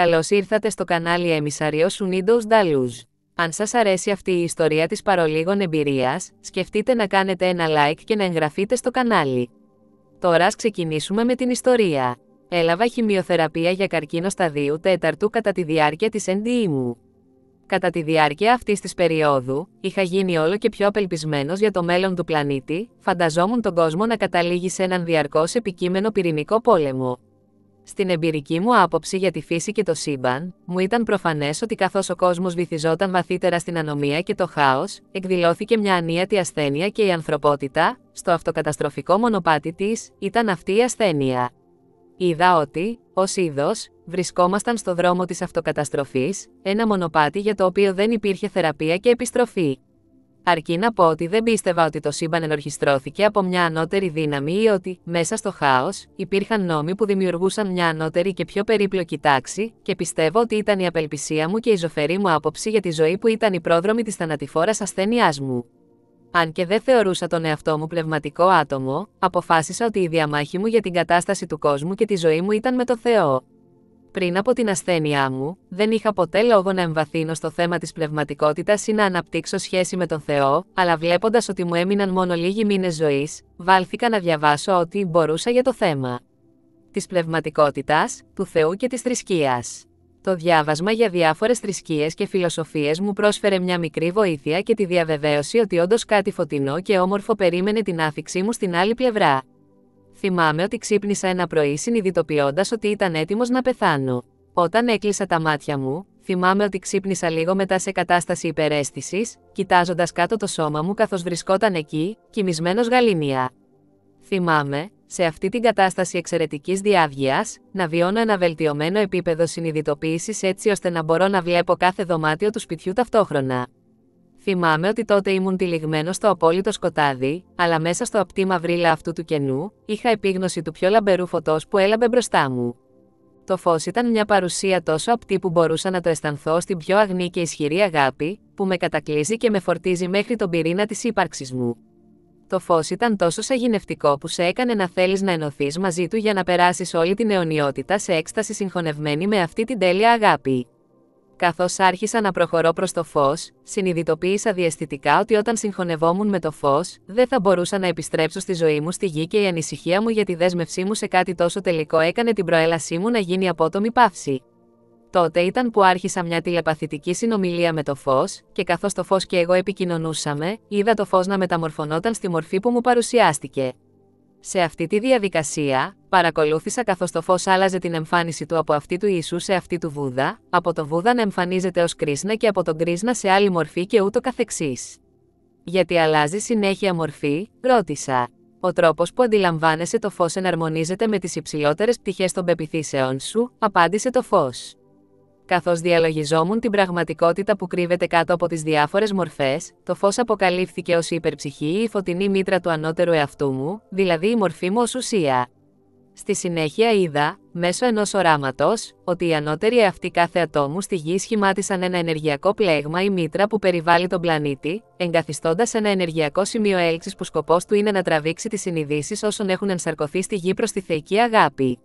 Καλώς ήρθατε στο κανάλι Emisarios Unidos Daluz. Αν σας αρέσει αυτή η ιστορία της παρολίγων εμπειρίας, σκεφτείτε να κάνετε ένα like και να εγγραφείτε στο κανάλι. Τώρα ας ξεκινήσουμε με την ιστορία. Έλαβα χημειοθεραπεία για καρκίνο σταδίου 4 κατά τη διάρκεια της NDE μου. Κατά τη διάρκεια αυτής της περίοδου, είχα γίνει όλο και πιο απελπισμένος για το μέλλον του πλανήτη, φανταζόμουν τον κόσμο να καταλήγει σε έναν διαρκώς επικείμενο πυρηνικό πόλεμο. Στην εμπειρική μου άποψη για τη φύση και το σύμπαν, μου ήταν προφανές ότι καθώς ο κόσμος βυθιζόταν βαθύτερα στην ανομία και το χάος, εκδηλώθηκε μια ανίατη ασθένεια και η ανθρωπότητα, στο αυτοκαταστροφικό μονοπάτι της, ήταν αυτή η ασθένεια. Είδα ότι, ως είδος, βρισκόμασταν στο δρόμο της αυτοκαταστροφής, ένα μονοπάτι για το οποίο δεν υπήρχε θεραπεία και επιστροφή. Αρκεί να πω ότι δεν πίστευα ότι το σύμπαν ενορχιστρώθηκε από μια ανώτερη δύναμη ή ότι, μέσα στο χάος, υπήρχαν νόμοι που δημιουργούσαν μια ανώτερη και πιο περίπλοκη τάξη, και πιστεύω ότι ήταν η απελπισία μου και η ζωφερή μου άποψη για τη ζωή που ήταν η πρόδρομη της θανατηφόρας ασθένειάς μου. Αν και δεν θεωρούσα τον εαυτό μου πνευματικό άτομο, αποφάσισα ότι η διαμάχη μου για την κατάσταση του κόσμου και τη ζωή μου ήταν με το Θεό. Πριν από την ασθένειά μου, δεν είχα ποτέ λόγο να εμβαθύνω στο θέμα της πνευματικότητας ή να αναπτύξω σχέση με τον Θεό, αλλά βλέποντας ότι μου έμειναν μόνο λίγοι μήνες ζωής, βάλθηκα να διαβάσω ό,τι μπορούσα για το θέμα της πνευματικότητας, του Θεού και της θρησκείας. Το διάβασμα για διάφορες θρησκείες και φιλοσοφίες μου πρόσφερε μια μικρή βοήθεια και τη διαβεβαίωση ότι όντως κάτι φωτεινό και όμορφο περίμενε την άφιξή μου στην άλλη πλευρά. Θυμάμαι ότι ξύπνησα ένα πρωί συνειδητοποιώντας ότι ήταν έτοιμος να πεθάνω. Όταν έκλεισα τα μάτια μου, θυμάμαι ότι ξύπνησα λίγο μετά σε κατάσταση υπεραίσθησης, κοιτάζοντας κάτω το σώμα μου καθώς βρισκόταν εκεί, κοιμισμένος γαλήνια. Θυμάμαι, σε αυτή την κατάσταση εξαιρετικής διάβγειας, να βιώνω ένα βελτιωμένο επίπεδο συνειδητοποίησης έτσι ώστε να μπορώ να βλέπω κάθε δωμάτιο του σπιτιού ταυτόχρονα. Θυμάμαι ότι τότε ήμουν τυλιγμένος στο απόλυτο σκοτάδι, αλλά μέσα στο απτή μαυρίλα αυτού του κενού, είχα επίγνωση του πιο λαμπερού φωτός που έλαμπε μπροστά μου. Το φως ήταν μια παρουσία τόσο απτή που μπορούσα να το αισθανθώ στην πιο αγνή και ισχυρή αγάπη, που με κατακλείζει και με φορτίζει μέχρι τον πυρήνα της ύπαρξης μου. Το φως ήταν τόσο σαγηνευτικό που σε έκανε να θέλεις να ενωθείς μαζί του για να περάσεις όλη την αιωνιότητα σε έκσταση συγχωνευμένη με αυτή την τέλεια αγάπη. Καθώς άρχισα να προχωρώ προς το φως, συνειδητοποίησα διαισθητικά ότι όταν συγχωνευόμουν με το φως, δεν θα μπορούσα να επιστρέψω στη ζωή μου στη γη και η ανησυχία μου για τη δέσμευσή μου σε κάτι τόσο τελικό έκανε την προέλασή μου να γίνει απότομη παύση. Τότε ήταν που άρχισα μια τηλεπαθητική συνομιλία με το φως, και καθώς το φως και εγώ επικοινωνούσαμε, είδα το φως να μεταμορφωνόταν στη μορφή που μου παρουσιάστηκε. Σε αυτή τη διαδικασία, παρακολούθησα καθώς το φως άλλαζε την εμφάνιση του από αυτή του Ιησού σε αυτή του Βούδα, από το Βούδα να εμφανίζεται ως Κρίσνα και από τον Κρίσνα σε άλλη μορφή και ούτω καθεξής. Γιατί αλλάζει συνέχεια μορφή, ρώτησα. Ο τρόπος που αντιλαμβάνεσαι το φως εναρμονίζεται με τις υψηλότερες πτυχές των πεποιθήσεών σου, απάντησε το φως. Καθώς διαλογιζόμουν την πραγματικότητα που κρύβεται κάτω από τις διάφορες μορφές, το φως αποκαλύφθηκε ως η υπερψυχή ή η φωτεινή μήτρα του ανώτερου εαυτού μου, δηλαδή η μορφή μου ως ουσία. Στη συνέχεια είδα, μέσω ενός οράματος, ότι οι ανώτεροι εαυτοί κάθε ατόμου στη γη σχημάτισαν ένα ενεργειακό πλέγμα ή μήτρα που περιβάλλει τον πλανήτη, εγκαθιστώντας ένα ενεργειακό σημείο έλξης που σκοπός του είναι να τραβήξει τις συνειδήσεις όσων έχουν ενσαρκωθεί στη γη προς τη θεϊκή αγάπη.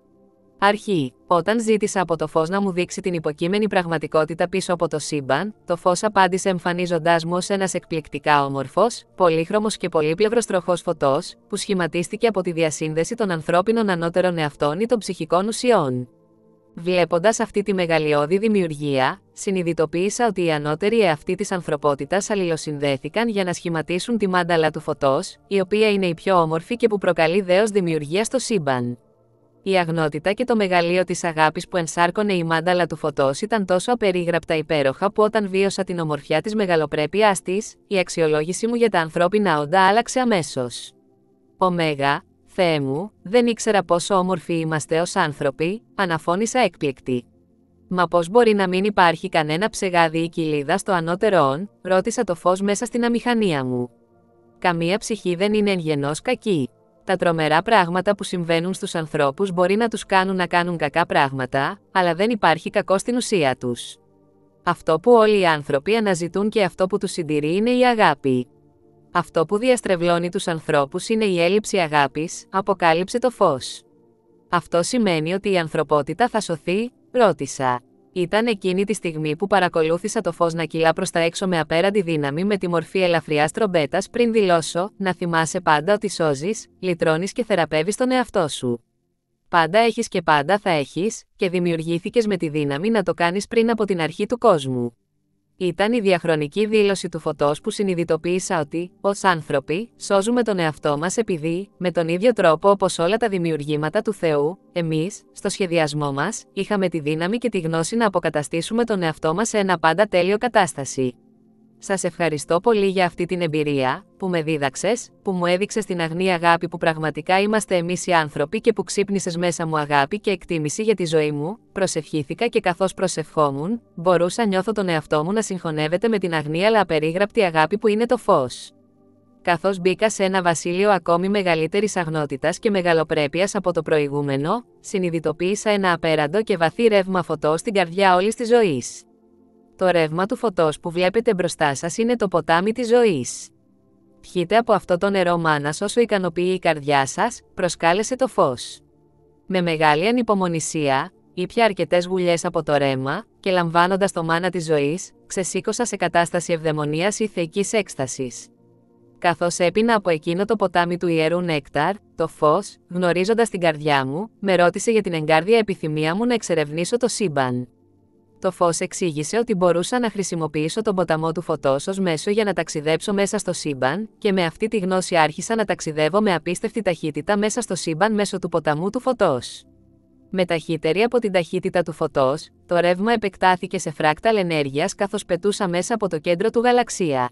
Αρχή. Όταν ζήτησα από το φως να μου δείξει την υποκείμενη πραγματικότητα πίσω από το σύμπαν, το φως απάντησε εμφανίζοντάς μου ως ένας εκπληκτικά όμορφος, πολύχρωμος και πολύπλευρος τροχός φωτός, που σχηματίστηκε από τη διασύνδεση των ανθρώπινων ανώτερων εαυτών ή των ψυχικών ουσιών. Βλέποντας αυτή τη μεγαλειώδη δημιουργία, συνειδητοποίησα ότι οι ανώτεροι εαυτοί της ανθρωπότητας αλληλοσυνδέθηκαν για να σχηματίσουν τη μάνταλα του φωτός, η οποία είναι η πιο όμορφη και που προκαλεί δέος δημιουργία στο σύμπαν. Η αγνότητα και το μεγαλείο της αγάπης που ενσάρκωνε η μάνταλα του φωτός ήταν τόσο απερίγραπτα υπέροχα που όταν βίωσα την ομορφιά της μεγαλοπρέπειάς της, η αξιολόγηση μου για τα ανθρώπινα όντα άλλαξε αμέσως. Ωμέγα, Θεέ μου, δεν ήξερα πόσο όμορφοι είμαστε ως άνθρωποι, αναφώνησα έκπληκτη. Μα πώς μπορεί να μην υπάρχει κανένα ψεγάδι ή κοιλίδα στο ανώτερο όν, ρώτησα το φως μέσα στην αμηχανία μου. Καμία ψυχή δεν είναι εν γενός κακή. Τα τρομερά πράγματα που συμβαίνουν στους ανθρώπους μπορεί να τους κάνουν να κάνουν κακά πράγματα, αλλά δεν υπάρχει κακό στην ουσία τους. Αυτό που όλοι οι άνθρωποι αναζητούν και αυτό που τους συντηρεί είναι η αγάπη. Αυτό που διαστρεβλώνει τους ανθρώπους είναι η έλλειψη αγάπης, αποκάλυψε το φως. Αυτό σημαίνει ότι η ανθρωπότητα θα σωθεί, ρώτησα. Ήταν εκείνη τη στιγμή που παρακολούθησα το φως να κυλά προς τα έξω με απέραντη δύναμη με τη μορφή ελαφριάς τρομπέτας πριν δηλώσω: να θυμάσαι πάντα ότι σώζεις, λυτρώνεις και θεραπεύεις τον εαυτό σου. Πάντα έχεις και πάντα θα έχεις, και δημιουργήθηκες με τη δύναμη να το κάνεις πριν από την αρχή του κόσμου. Ήταν η διαχρονική δήλωση του φωτός που συνειδητοποίησα ότι, ως άνθρωποι, σώζουμε τον εαυτό μας επειδή, με τον ίδιο τρόπο όπως όλα τα δημιουργήματα του Θεού, εμείς, στο σχεδιασμό μας, είχαμε τη δύναμη και τη γνώση να αποκαταστήσουμε τον εαυτό μας σε ένα πάντα τέλειο κατάσταση. Σας ευχαριστώ πολύ για αυτή την εμπειρία, που με δίδαξες, που μου έδειξες την αγνή αγάπη που πραγματικά είμαστε εμείς οι άνθρωποι και που ξύπνησες μέσα μου αγάπη και εκτίμηση για τη ζωή μου. Προσευχήθηκα και καθώς προσευχόμουν, μπορούσα νιώθω τον εαυτό μου να συγχωνεύεται με την αγνή αλλά απερίγραπτη αγάπη που είναι το φως. Καθώς μπήκα σε ένα βασίλειο ακόμη μεγαλύτερης αγνότητας και μεγαλοπρέπειας από το προηγούμενο, συνειδητοποίησα ένα απέραντο και βαθύ ρεύμα φωτός στην καρδιά όλης της ζωής. Το ρεύμα του φωτός που βλέπετε μπροστά σας είναι το ποτάμι της ζωής. Πιείτε από αυτό το νερό μάνας όσο ικανοποιεί η καρδιά σας, προσκάλεσε το φως. Με μεγάλη ανυπομονησία, ήπια αρκετές γουλιές από το ρέμα, και λαμβάνοντας το μάνα της ζωής, ξεσήκωσα σε κατάσταση ευδαιμονίας ή θεϊκής έκστασης. Καθώς έπινα από εκείνο το ποτάμι του ιερού νέκταρ, το φως, γνωρίζοντας την καρδιά μου, με ρώτησε για την εγκάρδια επιθυμία μου να εξερευνήσω το σύμπαν. Το φως εξήγησε ότι μπορούσα να χρησιμοποιήσω τον ποταμό του φωτός ως μέσο για να ταξιδέψω μέσα στο σύμπαν, και με αυτή τη γνώση άρχισα να ταξιδεύω με απίστευτη ταχύτητα μέσα στο σύμπαν μέσω του ποταμού του φωτός. Με ταχύτερη από την ταχύτητα του φωτός, το ρεύμα επεκτάθηκε σε φράκταλ ενέργειας καθώς πετούσα μέσα από το κέντρο του γαλαξία.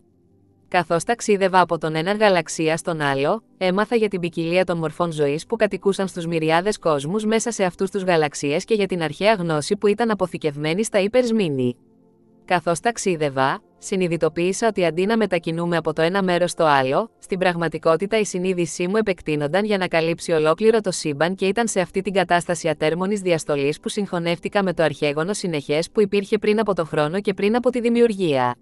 Καθώς ταξίδευα από τον έναν γαλαξία στον άλλο, έμαθα για την ποικιλία των μορφών ζωής που κατοικούσαν στους μυριάδες κόσμους μέσα σε αυτούς τους γαλαξίες και για την αρχαία γνώση που ήταν αποθηκευμένη στα υπερσμήνη. Καθώς ταξίδευα, συνειδητοποίησα ότι αντί να μετακινούμε από το ένα μέρος στο άλλο, στην πραγματικότητα η συνείδησή μου επεκτείνονταν για να καλύψει ολόκληρο το σύμπαν και ήταν σε αυτή την κατάσταση ατέρμονης διαστολής που συγχωνεύτηκα με το αρχαίγωνο συνεχές που υπήρχε πριν από το χρόνο και πριν από τη δημιουργία.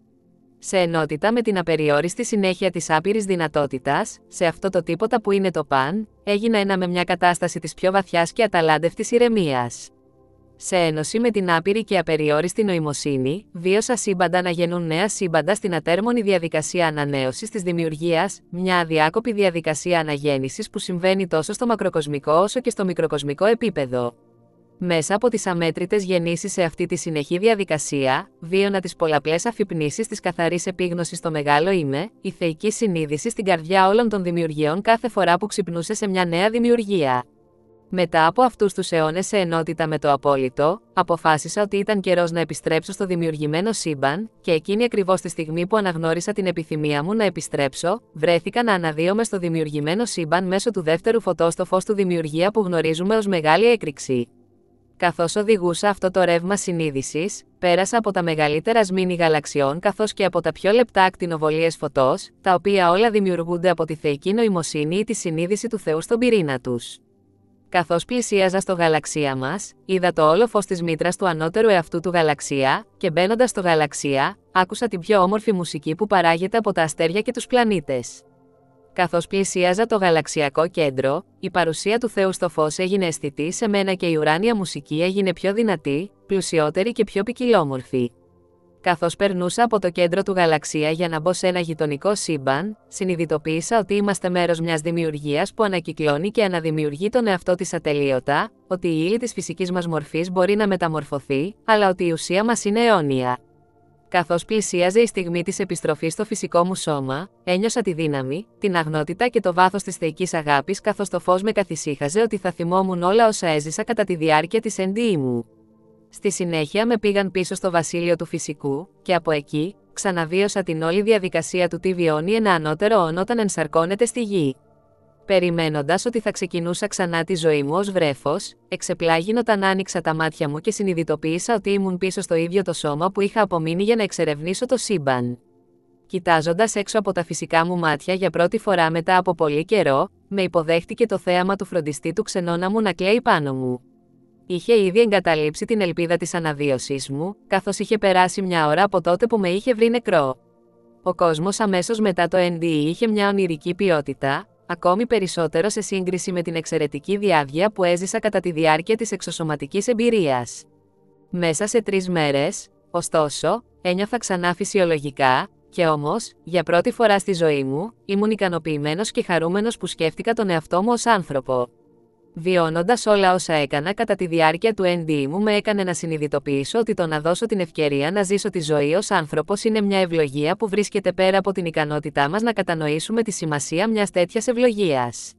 Σε ενότητα με την απεριόριστη συνέχεια της άπειρης δυνατότητας, σε αυτό το τίποτα που είναι το παν, έγινα ένα με μια κατάσταση της πιο βαθιάς και αταλάντευτης ηρεμίας. Σε ένωση με την άπειρη και απεριόριστη νοημοσύνη, βίωσα σύμπαντα να γεννούν νέα σύμπαντα στην ατέρμονη διαδικασία ανανέωσης της δημιουργίας, μια αδιάκοπη διαδικασία αναγέννησης που συμβαίνει τόσο στο μακροκοσμικό όσο και στο μικροκοσμικό επίπεδο. Μέσα από τις αμέτρητες γεννήσεις σε αυτή τη συνεχή διαδικασία, βίωνα τις πολλαπλές αφυπνήσεις της καθαρής επίγνωσης στο μεγάλο είμαι, η θεϊκή συνείδηση στην καρδιά όλων των δημιουργιών κάθε φορά που ξυπνούσε σε μια νέα δημιουργία. Μετά από αυτούς τους αιώνες σε ενότητα με το απόλυτο, αποφάσισα ότι ήταν καιρός να επιστρέψω στο δημιουργημένο σύμπαν, και εκείνη ακριβώς τη στιγμή που αναγνώρισα την επιθυμία μου να επιστρέψω, βρέθηκα να αναδύομαι στο δημιουργημένο σύμπαν μέσω του δεύτερου φωτός στο φως του δημιουργία που γνωρίζουμε ως μεγάλη έκρηξη. Καθώς οδηγούσα αυτό το ρεύμα συνείδησης, πέρασα από τα μεγαλύτερα σμήνη γαλαξιών καθώς και από τα πιο λεπτά ακτινοβολίες φωτός, τα οποία όλα δημιουργούνται από τη θεϊκή νοημοσύνη ή τη συνείδηση του Θεού στον πυρήνα τους. Καθώς πλησίαζα στο γαλαξία μας, είδα το όλο φως της μήτρας του ανώτερου εαυτού του γαλαξία, και μπαίνοντας στο γαλαξία, άκουσα την πιο όμορφη μουσική που παράγεται από τα αστέρια και τους πλανήτες. Καθώς πλησίαζα το γαλαξιακό κέντρο, η παρουσία του Θεού στο φως έγινε αισθητή σε μένα και η ουράνια μουσική έγινε πιο δυνατή, πλουσιότερη και πιο ποικιλόμορφη. Καθώς περνούσα από το κέντρο του γαλαξία για να μπω σε ένα γειτονικό σύμπαν, συνειδητοποίησα ότι είμαστε μέρος μιας δημιουργίας που ανακυκλώνει και αναδημιουργεί τον εαυτό της ατελείωτα, ότι η ύλη της φυσικής μας μορφής μπορεί να μεταμορφωθεί, αλλά ότι η ουσία μας είναι αιώνια. Καθώς πλησίαζε η στιγμή της επιστροφής στο φυσικό μου σώμα, ένιωσα τη δύναμη, την αγνότητα και το βάθος της θεϊκής αγάπης καθώς το φως με καθησύχαζε ότι θα θυμόμουν όλα όσα έζησα κατά τη διάρκεια της NDE μου. Στη συνέχεια με πήγαν πίσω στο βασίλειο του φυσικού, και από εκεί, ξαναβίωσα την όλη διαδικασία του τι βιώνει ένα ανώτερο όν όταν ενσαρκώνεται στη γη. Περιμένοντας ότι θα ξεκινούσα ξανά τη ζωή μου ως βρέφος, εξεπλάγην όταν άνοιξα τα μάτια μου και συνειδητοποίησα ότι ήμουν πίσω στο ίδιο το σώμα που είχα απομείνει για να εξερευνήσω το σύμπαν. Κοιτάζοντας έξω από τα φυσικά μου μάτια για πρώτη φορά μετά από πολύ καιρό, με υποδέχτηκε το θέαμα του φροντιστή του ξενώνα μου να κλαίει πάνω μου. Είχε ήδη εγκαταλείψει την ελπίδα της αναβίωσής μου, καθώς είχε περάσει μια ώρα από τότε που με είχε βρει νεκρό. Ο κόσμος αμέσως μετά το NDE είχε μια ονειρική ποιότητα, ακόμη περισσότερο σε σύγκριση με την εξαιρετική διάβγεια που έζησα κατά τη διάρκεια της εξωσωματικής εμπειρίας. Μέσα σε 3 μέρες, ωστόσο, ένιωθα ξανά φυσιολογικά, και όμως, για πρώτη φορά στη ζωή μου, ήμουν ικανοποιημένος και χαρούμενος που σκέφτηκα τον εαυτό μου ως άνθρωπο. Βιώνοντας όλα όσα έκανα κατά τη διάρκεια του NDE μου με έκανε να συνειδητοποιήσω ότι το να δώσω την ευκαιρία να ζήσω τη ζωή ως άνθρωπος είναι μια ευλογία που βρίσκεται πέρα από την ικανότητά μας να κατανοήσουμε τη σημασία μιας τέτοιας ευλογίας.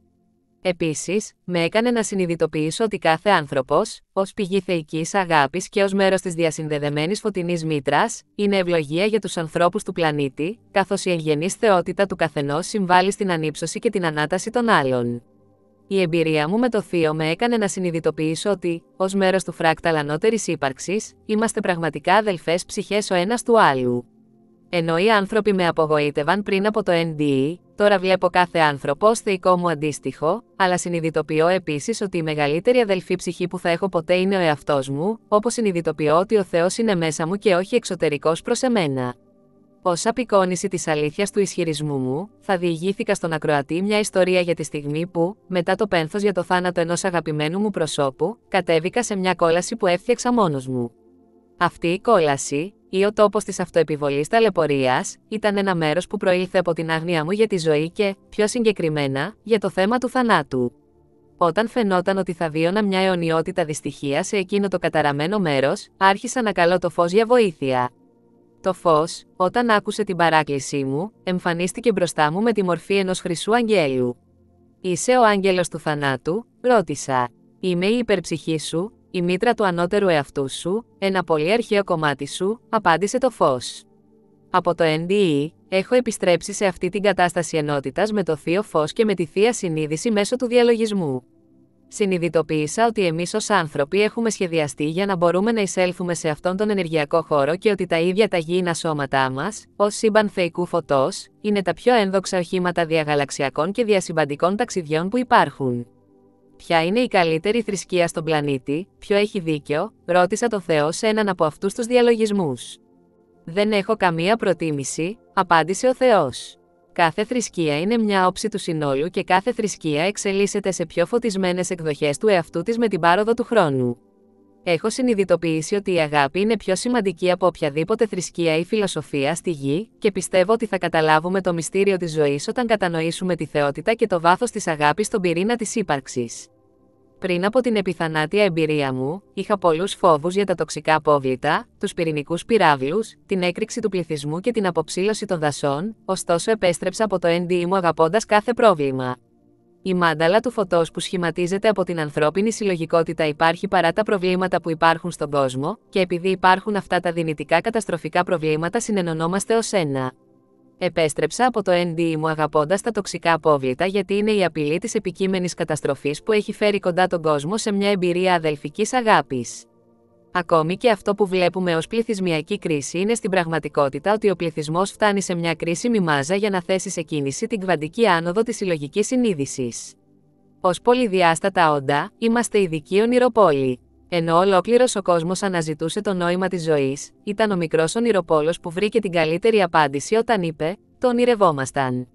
Επίσης, με έκανε να συνειδητοποιήσω ότι κάθε άνθρωπος, ως πηγή θεϊκής αγάπης και ως μέρος της διασυνδεδεμένης φωτεινής μήτρας, είναι ευλογία για τους ανθρώπους του πλανήτη, καθώς η εγγενής θεότητα του καθενός συμβάλλει στην ανύψωση και την ανάταση των άλλων. Η εμπειρία μου με το Θείο με έκανε να συνειδητοποιήσω ότι, ως μέρος του φράκταλ ανώτερης ύπαρξης, είμαστε πραγματικά αδελφές ψυχές ο ένας του άλλου. Ενώ οι άνθρωποι με απογοήτευαν πριν από το NDE, τώρα βλέπω κάθε άνθρωπο ως θεϊκό μου αντίστοιχο, αλλά συνειδητοποιώ επίσης ότι η μεγαλύτερη αδελφή ψυχή που θα έχω ποτέ είναι ο εαυτός μου, όπως συνειδητοποιώ ότι ο Θεός είναι μέσα μου και όχι εξωτερικός προς εμένα. Ως απεικόνιση της αλήθειας του ισχυρισμού μου, θα διηγήθηκα στον ακροατή μια ιστορία για τη στιγμή που, μετά το πένθος για το θάνατο ενός αγαπημένου μου προσώπου, κατέβηκα σε μια κόλαση που έφτιαξα μόνος μου. Αυτή η κόλαση, ή ο τόπος της αυτοεπιβολής ταλαιπωρίας, ήταν ένα μέρος που προήλθε από την άγνοια μου για τη ζωή και, πιο συγκεκριμένα, για το θέμα του θανάτου. Όταν φαινόταν ότι θα βίωνα μια αιωνιότητα δυστυχία σε εκείνο το καταραμένο μέρος, άρχισα να καλώ το φως για βοήθεια. Το φως, όταν άκουσε την παράκλησή μου, εμφανίστηκε μπροστά μου με τη μορφή ενός χρυσού αγγέλου. «Είσαι ο άγγελος του θανάτου?» ρώτησα. «Είμαι η υπερψυχή σου, η μήτρα του ανώτερου εαυτού σου, ένα πολύ αρχαίο κομμάτι σου», απάντησε το φως. Από το NDE, έχω επιστρέψει σε αυτή την κατάσταση ενότητας με το Θείο Φως και με τη Θεία Συνείδηση μέσω του διαλογισμού. Συνειδητοποίησα ότι εμείς ως άνθρωποι έχουμε σχεδιαστεί για να μπορούμε να εισέλθουμε σε αυτόν τον ενεργειακό χώρο και ότι τα ίδια τα γήινα σώματά μας, ως σύμπαν θεϊκού φωτός, είναι τα πιο ένδοξα οχήματα διαγαλαξιακών και διασυμπαντικών ταξιδιών που υπάρχουν. «Ποια είναι η καλύτερη θρησκεία στον πλανήτη, ποιο έχει δίκιο?» ρώτησα το Θεό σε έναν από αυτούς τους διαλογισμούς. «Δεν έχω καμία προτίμηση», απάντησε ο Θεός. «Κάθε θρησκεία είναι μια όψη του συνόλου και κάθε θρησκεία εξελίσσεται σε πιο φωτισμένες εκδοχές του εαυτού της με την πάροδο του χρόνου. Έχω συνειδητοποιήσει ότι η αγάπη είναι πιο σημαντική από οποιαδήποτε θρησκεία ή φιλοσοφία στη γη, και πιστεύω ότι θα καταλάβουμε το μυστήριο της ζωής όταν κατανοήσουμε τη θεότητα και το βάθος της αγάπης στον πυρήνα της ύπαρξης. Πριν από την επιθανάτια εμπειρία μου, είχα πολλούς φόβους για τα τοξικά απόβλητα, τους πυρηνικούς πυράβλους, την έκρηξη του πληθυσμού και την αποψήλωση των δασών, ωστόσο επέστρεψα από το NDE μου αγαπώντας κάθε πρόβλημα. Η μάνταλα του φωτός που σχηματίζεται από την ανθρώπινη συλλογικότητα υπάρχει παρά τα προβλήματα που υπάρχουν στον κόσμο, και επειδή υπάρχουν αυτά τα δυνητικά καταστροφικά προβλήματα συνενωνόμαστε ως ένα. Επέστρεψα από το NDE μου αγαπώντας τα τοξικά απόβλητα γιατί είναι η απειλή της επικείμενης καταστροφής που έχει φέρει κοντά τον κόσμο σε μια εμπειρία αδελφικής αγάπης. Ακόμη και αυτό που βλέπουμε ως πληθυσμιακή κρίση είναι στην πραγματικότητα ότι ο πληθυσμός φτάνει σε μια κρίσιμη μάζα για να θέσει σε κίνηση την κβαντική άνοδο της συλλογικής συνείδησης. Ως πολυδιάστατα όντα, είμαστε ειδικοί ονειροπόλοι. Ενώ ολόκληρος ο κόσμος αναζητούσε το νόημα της ζωής, ήταν ο μικρός ονειροπόλος που βρήκε την καλύτερη απάντηση όταν είπε: «Το ονειρευόμασταν».